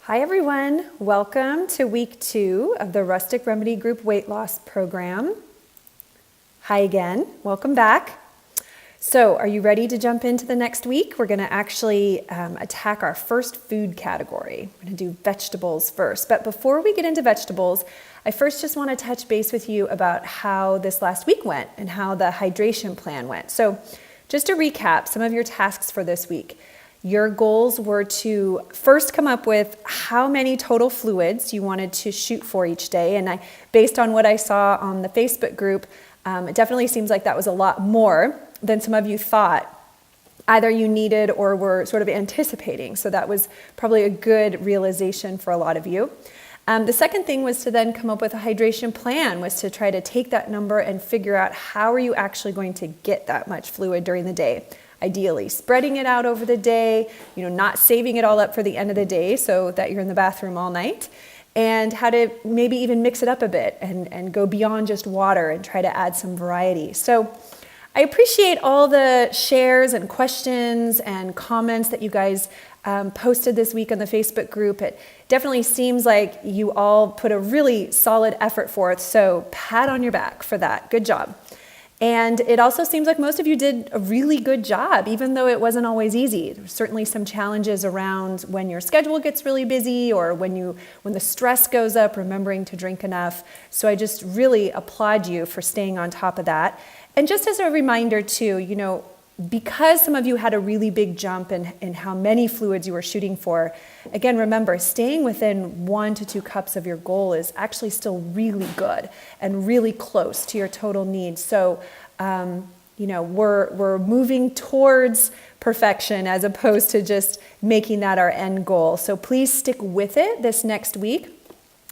Hi everyone, welcome to week 2 of the Rustic Remedy Group Weight Loss Program. Hi again, welcome back. So are you ready to jump into the next week? We're going to actually attack our first food category. We're going to do vegetables first. But before we get into vegetables, I first just want to touch base with you about how this last week went and how the hydration plan went. So just to recap some of your tasks for this week. Your goals were to first come up with how many total fluids you wanted to shoot for each day. And based on what I saw on the Facebook group, it definitely seems like that was a lot more than some of you thought either you needed or were sort of anticipating. So that was probably a good realization for a lot of you. The second thing was to then come up with a hydration plan, was to try to take that number and figure out how are you actually going to get that much fluid during the day. Ideally, spreading it out over the day, not saving it all up for the end of the day so that you're in the bathroom all night, and how to maybe even mix it up a bit and go beyond just water and try to add some variety. So I appreciate all the shares and questions and comments that you guys posted this week on the Facebook group. It definitely seems like you all put a really solid effort forth, so pat on your back for that. Good job. And it also seems like most of you did a really good job, even though it wasn't always easy. There's certainly some challenges around when your schedule gets really busy or when the stress goes up, remembering to drink enough. So I just really applaud you for staying on top of that. And just as a reminder too, because some of you had a really big jump in how many fluids you were shooting for, again, remember, staying within 1 to 2 cups of your goal is actually still really good and really close to your total needs. So, we're moving towards perfection as opposed to just making that our end goal. So please stick with it this next week.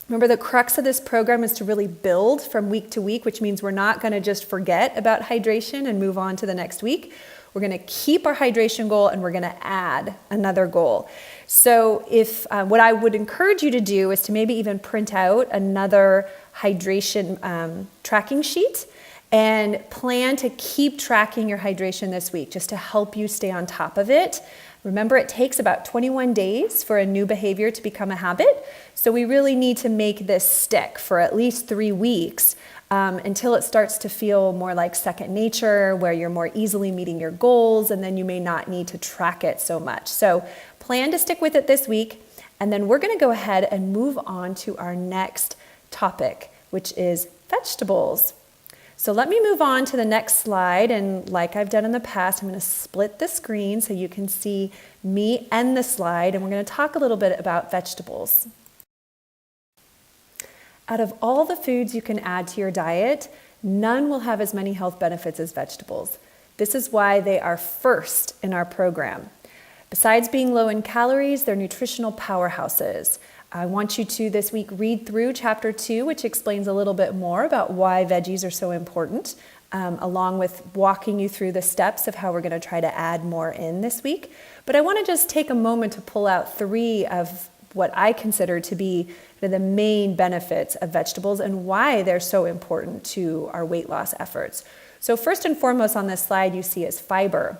Remember, the crux of this program is to really build from week to week, which means we're not going to just forget about hydration and move on to the next week. We're going to keep our hydration goal and we're going to add another goal. So what I would encourage you to do is to maybe even print out another hydration tracking sheet and plan to keep tracking your hydration this week just to help you stay on top of it. Remember, it takes about 21 days for a new behavior to become a habit. So we really need to make this stick for at least 3 weeks until it starts to feel more like second nature, where you're more easily meeting your goals, and then you may not need to track it so much. So plan to stick with it this week, and then we're going to go ahead and move on to our next topic, which is vegetables. So let me move on to the next slide, and like I've done in the past, I'm going to split the screen so you can see me and the slide, and we're going to talk a little bit about vegetables. Out of all the foods you can add to your diet, none will have as many health benefits as vegetables. This is why they are first in our program. Besides being low in calories, they're nutritional powerhouses. I want you to this week read through chapter 2, which explains a little bit more about why veggies are so important, along with walking you through the steps of how we're going to try to add more in this week. But I want to just take a moment to pull out 3 of what I consider to be the main benefits of vegetables and why they're so important to our weight loss efforts. So first and foremost on this slide you see is fiber.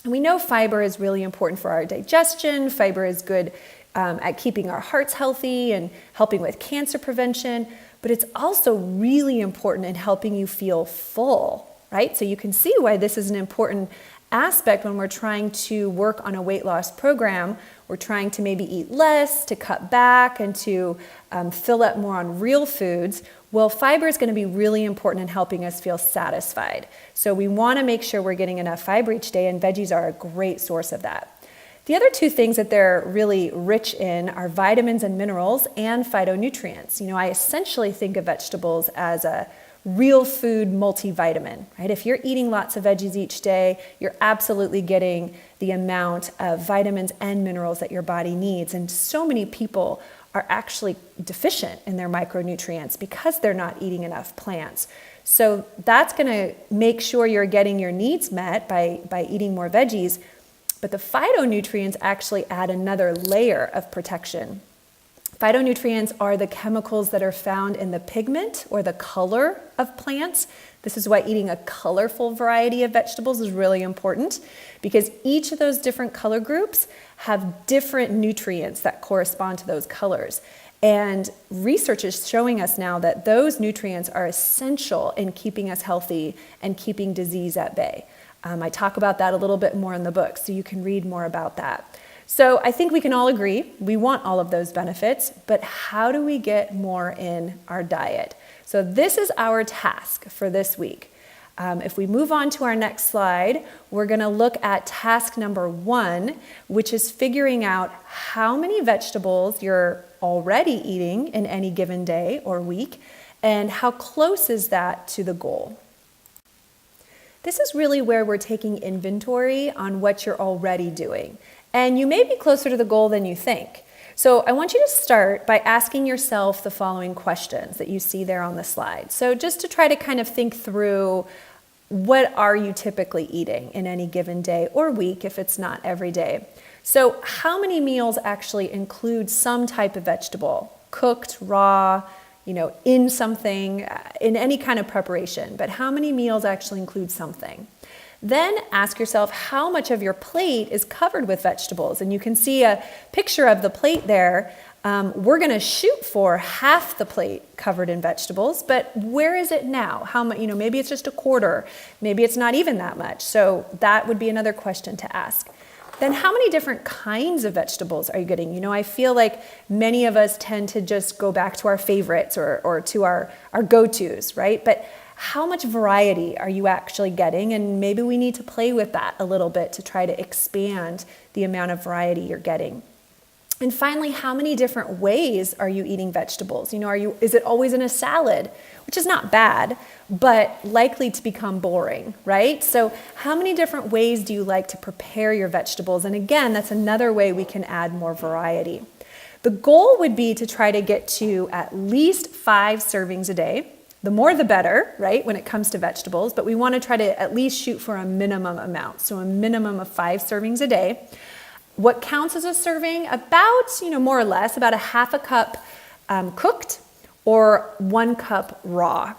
And we know fiber is really important for our digestion. Fiber is good at keeping our hearts healthy and helping with cancer prevention, but it's also really important in helping you feel full, right? So you can see why this is an important aspect when we're trying to work on a weight loss program. We're trying to maybe eat less, to cut back, and to fill up more on real foods. Well, fiber is going to be really important in helping us feel satisfied. So we want to make sure we're getting enough fiber each day, and veggies are a great source of that. The other 2 things that they're really rich in are vitamins and minerals and phytonutrients. I essentially think of vegetables as a real food multivitamin, right? If you're eating lots of veggies each day, you're absolutely getting the amount of vitamins and minerals that your body needs. And so many people are actually deficient in their micronutrients because they're not eating enough plants. So that's going to make sure you're getting your needs met by eating more veggies. But the phytonutrients actually add another layer of protection. Phytonutrients are the chemicals that are found in the pigment or the color of plants. This is why eating a colorful variety of vegetables is really important, because each of those different color groups have different nutrients that correspond to those colors. And research is showing us now that those nutrients are essential in keeping us healthy and keeping disease at bay. I talk about that a little bit more in the book, so you can read more about that. So I think we can all agree we want all of those benefits, but how do we get more in our diet? So this is our task for this week. If we move on to our next slide, we're going to look at task number 1, which is figuring out how many vegetables you're already eating in any given day or week, and how close is that to the goal. This is really where we're taking inventory on what you're already doing. And you may be closer to the goal than you think. So I want you to start by asking yourself the following questions that you see there on the slide. So just to try to kind of think through, what are you typically eating in any given day or week if it's not every day? So how many meals actually include some type of vegetable, cooked, raw, in something, in any kind of preparation, but how many meals actually include something? Then ask yourself how much of your plate is covered with vegetables. And you can see a picture of the plate there. We're going to shoot for half the plate covered in vegetables, but where is it now? How much? Maybe it's just a quarter. Maybe it's not even that much. So that would be another question to ask. Then how many different kinds of vegetables are you getting? I feel like many of us tend to just go back to our favorites or to our go-tos, right? But how much variety are you actually getting? And maybe we need to play with that a little bit to try to expand the amount of variety you're getting. And finally, how many different ways are you eating vegetables? Is it always in a salad, which is not bad, but likely to become boring, right? So how many different ways do you like to prepare your vegetables? And again, that's another way we can add more variety. The goal would be to try to get to at least 5 servings a day. The more the better, right, when it comes to vegetables, but we want to try to at least shoot for a minimum amount, so a minimum of 5 servings a day. What counts as a serving? About, more or less, about a half a cup cooked or 1 cup raw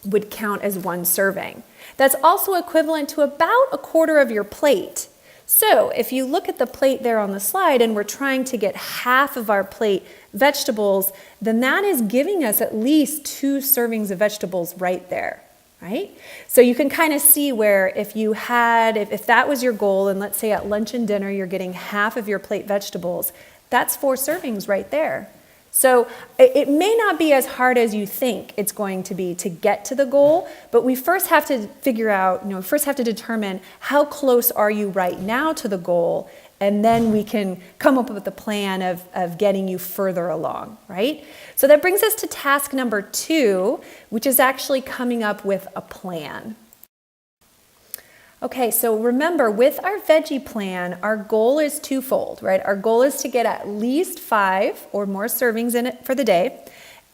would count as 1 serving. That's also equivalent to about a quarter of your plate. So if you look at the plate there on the slide and we're trying to get half of our plate vegetables, then that is giving us at least 2 servings of vegetables right there, right? So you can kind of see where if that was your goal, and let's say at lunch and dinner you're getting half of your plate vegetables, that's 4 servings right there. So it may not be as hard as you think it's going to be to get to the goal, but we first have to figure out, first have to determine how close are you right now to the goal, and then we can come up with a plan of getting you further along, right? So that brings us to task number 2, which is actually coming up with a plan. Okay, so remember, with our veggie plan, our goal is twofold, right? Our goal is to get at least 5 or more servings in it for the day,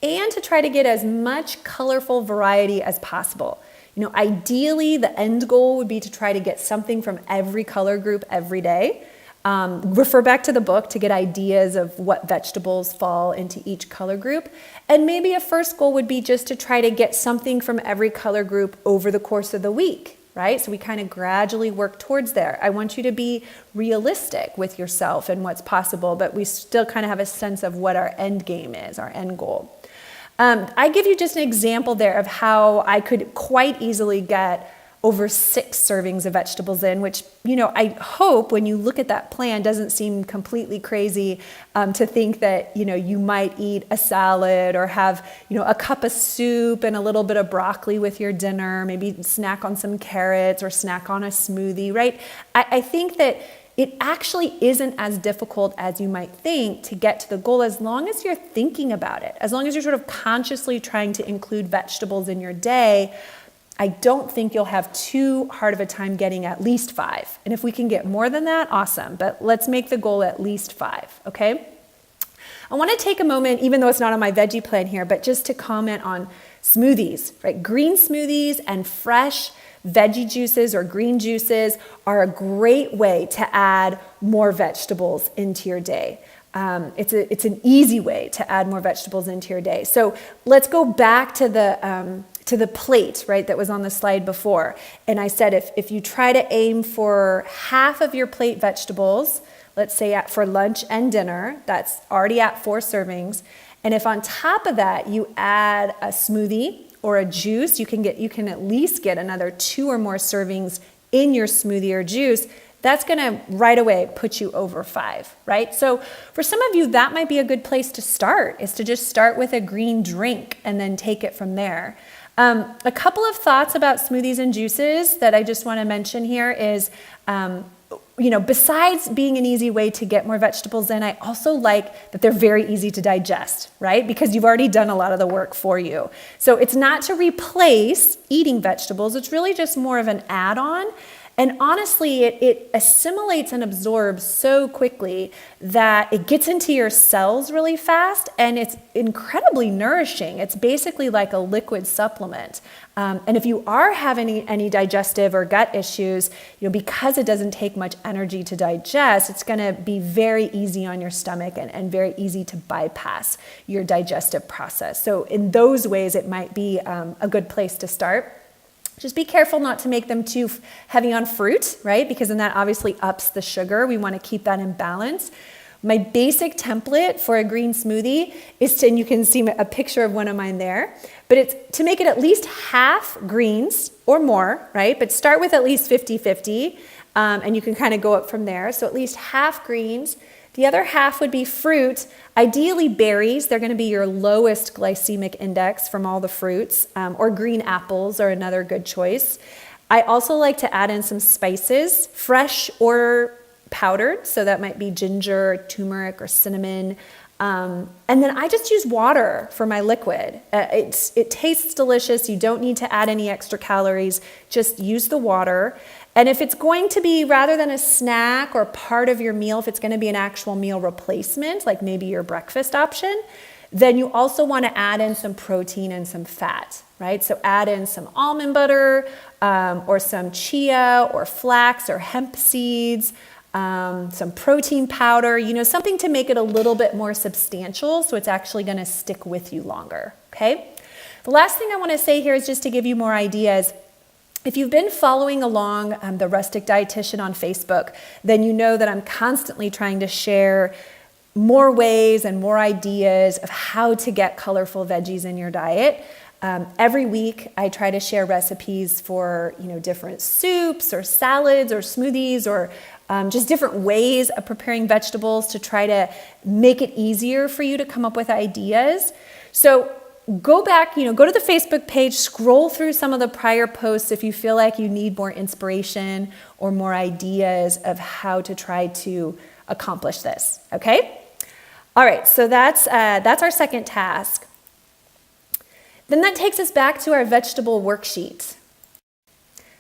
and to try to get as much colorful variety as possible. Ideally, the end goal would be to try to get something from every color group every day. Refer back to the book to get ideas of what vegetables fall into each color group. And maybe a first goal would be just to try to get something from every color group over the course of the week, right? So we kind of gradually work towards there. I want you to be realistic with yourself and what's possible, but we still kind of have a sense of what our end game is, our end goal. I give you just an example there of how I could quite easily get over 6 servings of vegetables in, which, I hope when you look at that plan doesn't seem completely crazy to think that, you might eat a salad or have, a cup of soup and a little bit of broccoli with your dinner, maybe snack on some carrots or snack on a smoothie, right? I think that it actually isn't as difficult as you might think to get to the goal, as long as you're thinking about it, as long as you're sort of consciously trying to include vegetables in your day. I don't think you'll have too hard of a time getting at least 5. And if we can get more than that, awesome. But let's make the goal at least 5, okay? I want to take a moment, even though it's not on my veggie plan here, but just to comment on smoothies, right? Green smoothies and fresh veggie juices or green juices are a great way to add more vegetables into your day. It's an easy way to add more vegetables into your day. So let's go back to the plate, right, that was on the slide before. And I said if you try to aim for half of your plate vegetables, let's say for lunch and dinner, that's already at 4 servings. And if on top of that you add a smoothie or a juice, you can at least get another 2 or more servings in your smoothie or juice. That's going to right away put you over 5, right? So for some of you, that might be a good place to start, is to just start with a green drink and then take it from there. A couple of thoughts about smoothies and juices that I just want to mention here is, besides being an easy way to get more vegetables in, I also like that they're very easy to digest, right? Because you've already done a lot of the work for you. So it's not to replace eating vegetables. It's really just more of an add-on. And honestly, it assimilates and absorbs so quickly that it gets into your cells really fast, and it's incredibly nourishing. It's basically like a liquid supplement. And if you are having any digestive or gut issues, because it doesn't take much energy to digest, it's going to be very easy on your stomach and very easy to bypass your digestive process. So in those ways, it might be a good place to start. Just be careful not to make them too heavy on fruit, right? Because then that obviously ups the sugar. We want to keep that in balance. My basic template for a green smoothie is and you can see a picture of one of mine there, but it's to make it at least half greens or more, right? But start with at least 50-50, and you can kind of go up from there. So at least half greens. The other half would be fruit, ideally berries. They're going to be your lowest glycemic index from all the fruits, or green apples are another good choice. I also like to add in some spices, fresh or powdered. So that might be ginger, turmeric, or cinnamon. And then I just use water for my liquid. It tastes delicious. You don't need to add any extra calories. Just use the water. And if it's going to be, rather than a snack or part of your meal, if it's going to be an actual meal replacement, like maybe your breakfast option, then you also want to add in some protein and some fat, right? So add in some almond butter, or some chia or flax or hemp seeds, some protein powder, something to make it a little bit more substantial so it's actually going to stick with you longer, okay? The last thing I want to say here is just to give you more ideas. If you've been following along the Rustic Dietitian on Facebook, then you know that I'm constantly trying to share more ways and more ideas of how to get colorful veggies in your diet. Every week I try to share recipes for different soups or salads or smoothies or just different ways of preparing vegetables to try to make it easier for you to come up with ideas. So go back, go to the Facebook page, scroll through some of the prior posts if you feel like you need more inspiration or more ideas of how to try to accomplish this, okay? All right, so that's our second task. Then that takes us back to our vegetable worksheet.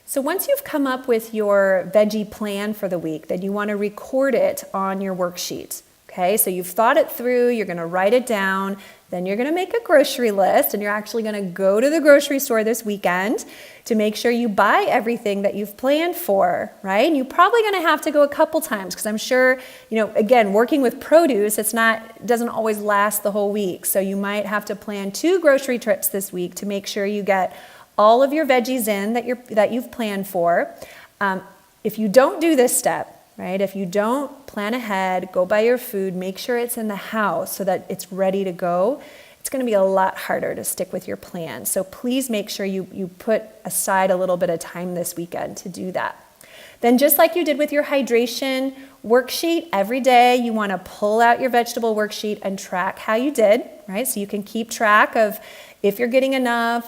So once you've come up with your veggie plan for the week, then you want to record it on your worksheet. Okay, so you've thought it through, you're going to write it down, then you're going to make a grocery list, and you're actually going to go to the grocery store this weekend to make sure you buy everything that you've planned for, right? And you're probably going to have to go a couple times because I'm sure, again, working with produce, it doesn't always last the whole week. So you might have to plan 2 grocery trips this week to make sure you get all of your veggies in that you've planned for. If you don't do this step, right? If you don't plan ahead, go buy your food, make sure it's in the house so that it's ready to go, it's going to be a lot harder to stick with your plan. So please make sure you put aside a little bit of time this weekend to do that. Then just like you did with your hydration worksheet, every day you want to pull out your vegetable worksheet and track how you did, right? So you can keep track of if you're getting enough,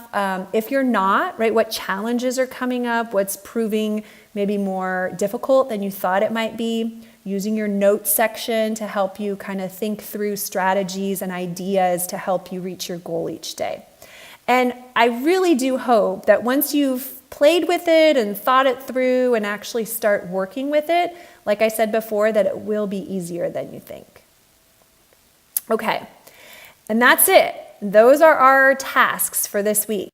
if you're not, right? What challenges are coming up, what's proving maybe more difficult than you thought it might be, using your notes section to help you kind of think through strategies and ideas to help you reach your goal each day. And I really do hope that once you've played with it and thought it through and actually start working with it, like I said before, that it will be easier than you think. Okay, and that's it. Those are our tasks for this week.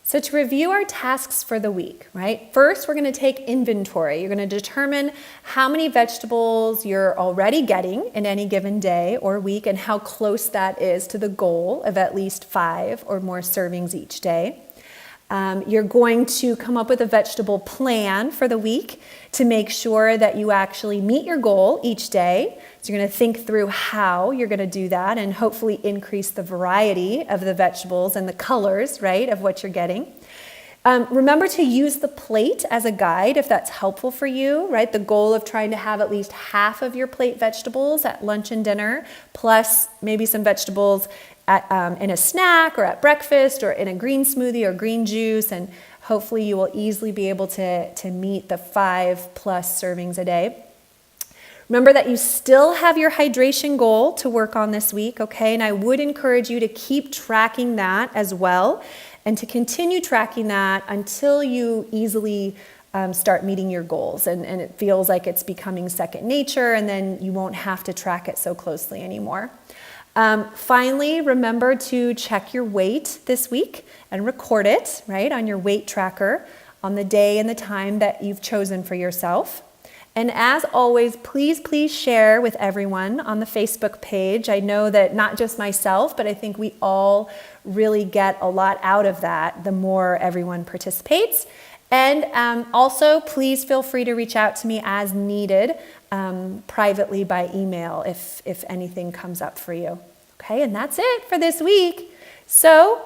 So to review our tasks for the week, right? First, we're going to take inventory. You're going to determine how many vegetables you're already getting in any given day or week and how close that is to the goal of at least 5 or more servings each day. You're going to come up with a vegetable plan for the week to make sure that you actually meet your goal each day. So you're going to think through how you're going to do that and hopefully increase the variety of the vegetables and the colors, right, of what you're getting. Remember to use the plate as a guide if that's helpful for you, right? The goal of trying to have at least half of your plate vegetables at lunch and dinner, plus maybe some vegetables in a snack or at breakfast or in a green smoothie or green juice, and hopefully you will easily be able to meet the 5+ servings a day. Remember that you still have your hydration goal to work on this week, okay? And I would encourage you to keep tracking that as well and to continue tracking that until you easily start meeting your goals and it feels like it's becoming second nature, and then you won't have to track it so closely anymore. Finally, remember to check your weight this week and record it, right, on your weight tracker on the day and the time that you've chosen for yourself. And as always, please share with everyone on the Facebook page. I know that not just myself, but I think we all really get a lot out of that the more everyone participates. And also, please feel free to reach out to me as needed privately by email if anything comes up for you. Okay, and that's it for this week. So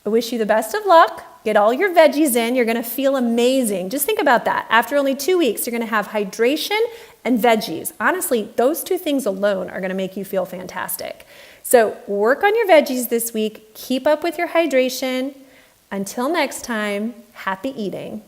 I wish you the best of luck. Get all your veggies in. You're going to feel amazing. Just think about that. After only 2 weeks, you're going to have hydration and veggies. Honestly, those 2 things alone are going to make you feel fantastic. So work on your veggies this week. Keep up with your hydration. Until next time, happy eating.